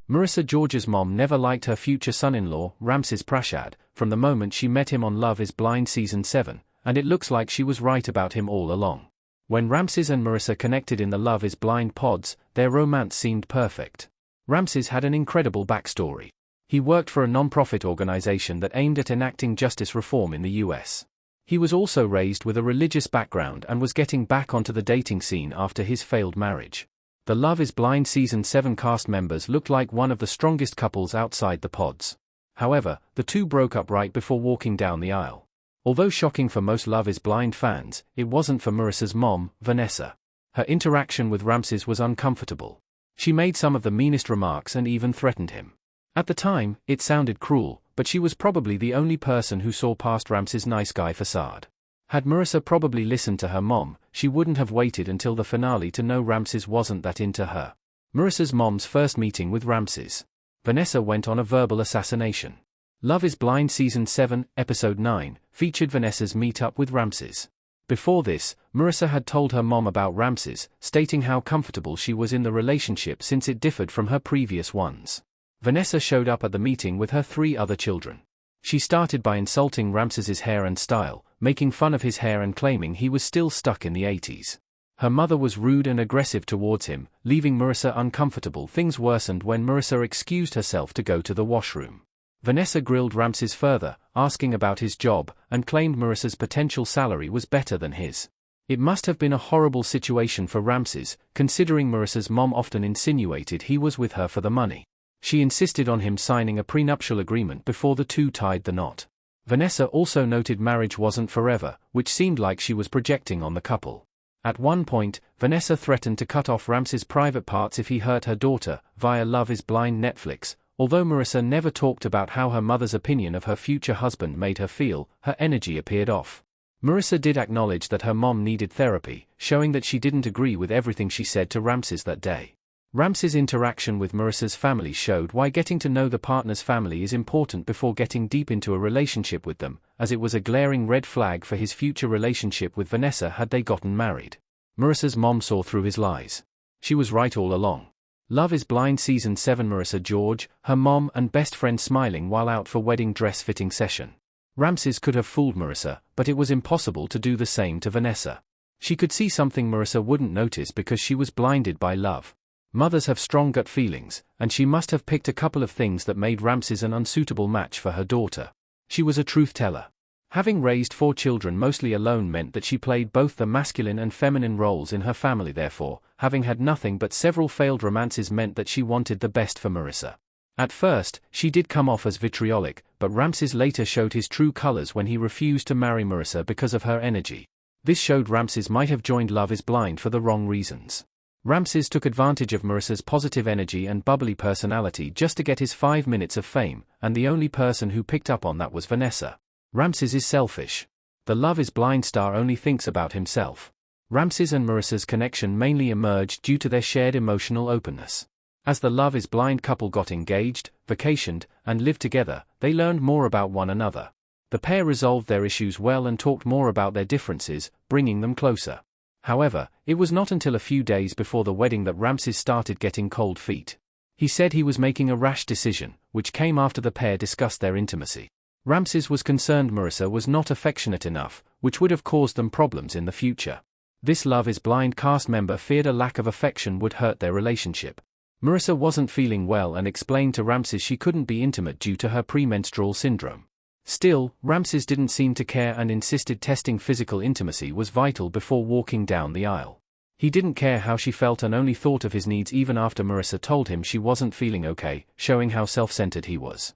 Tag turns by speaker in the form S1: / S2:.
S1: Marissa George's mom never liked her future son-in-law, Ramses Prashad, from the moment she met him on Love is Blind Season 7, and it looks like she was right about him all along. When Ramses and Marissa connected in the Love is Blind pods, their romance seemed perfect. Ramses had an incredible backstory. He worked for a non-profit organization that aimed at enacting justice reform in the US. He was also raised with a religious background and was getting back onto the dating scene after his failed marriage. The Love is Blind Season 7 cast members looked like one of the strongest couples outside the pods. However, the two broke up right before walking down the aisle. Although shocking for most Love is Blind fans, it wasn't for Marissa's mom, Vanessa. Her interaction with Ramses was uncomfortable. She made some of the meanest remarks and even threatened him. At the time, it sounded cruel, but she was probably the only person who saw past Ramses' nice guy facade. Had Marissa probably listened to her mom, she wouldn't have waited until the finale to know Ramses wasn't that into her. Marissa's mom's first meeting with Ramses. Vanessa went on a verbal assassination. Love is Blind Season 7, Episode 9, featured Vanessa's meet-up with Ramses. Before this, Marissa had told her mom about Ramses, stating how comfortable she was in the relationship since it differed from her previous ones. Vanessa showed up at the meeting with her 3 other children. She started by insulting Ramses's hair and style, making fun of his hair and claiming he was still stuck in the 80s. Her mother was rude and aggressive towards him, leaving Marissa uncomfortable. Things worsened when Marissa excused herself to go to the washroom. Vanessa grilled Ramses further, asking about his job, and claimed Marissa's potential salary was better than his. It must have been a horrible situation for Ramses, considering Marissa's mom often insinuated he was with her for the money. She insisted on him signing a prenuptial agreement before the two tied the knot. Vanessa also noted marriage wasn't forever, which seemed like she was projecting on the couple. At one point, Vanessa threatened to cut off Ramses' private parts if he hurt her daughter, via Love is Blind Netflix. Although Marissa never talked about how her mother's opinion of her future husband made her feel, her energy appeared off. Marissa did acknowledge that her mom needed therapy, showing that she didn't agree with everything she said to Ramses that day. Ramses' interaction with Marissa's family showed why getting to know the partner's family is important before getting deep into a relationship with them, as it was a glaring red flag for his future relationship with Vanessa had they gotten married. Marissa's mom saw through his lies. She was right all along. Love is Blind Season 7. Marissa George, her mom and best friend smiling while out for wedding dress fitting session. Ramses could have fooled Marissa, but it was impossible to do the same to Vanessa. She could see something Marissa wouldn't notice because she was blinded by love. Mothers have strong gut feelings, and she must have picked a couple of things that made Ramses an unsuitable match for her daughter. She was a truth teller. Having raised 4 children mostly alone meant that she played both the masculine and feminine roles in her family. Therefore, having had nothing but several failed romances meant that she wanted the best for Marissa. At first, she did come off as vitriolic, but Ramses later showed his true colors when he refused to marry Marissa because of her energy. This showed Ramses might have joined Love is Blind for the wrong reasons. Ramses took advantage of Marissa's positive energy and bubbly personality just to get his 5 minutes of fame, and the only person who picked up on that was Vanessa. Ramses is selfish. The Love is Blind star only thinks about himself. Ramses and Marissa's connection mainly emerged due to their shared emotional openness. As the Love is Blind couple got engaged, vacationed, and lived together, they learned more about one another. The pair resolved their issues well and talked more about their differences, bringing them closer. However, it was not until a few days before the wedding that Ramses started getting cold feet. He said he was making a rash decision, which came after the pair discussed their intimacy. Ramses was concerned Marissa was not affectionate enough, which would have caused them problems in the future. This Love is Blind cast member feared a lack of affection would hurt their relationship. Marissa wasn't feeling well and explained to Ramses she couldn't be intimate due to her premenstrual syndrome. Still, Ramses didn't seem to care and insisted testing physical intimacy was vital before walking down the aisle. He didn't care how she felt and only thought of his needs even after Marissa told him she wasn't feeling okay, showing how self-centered he was.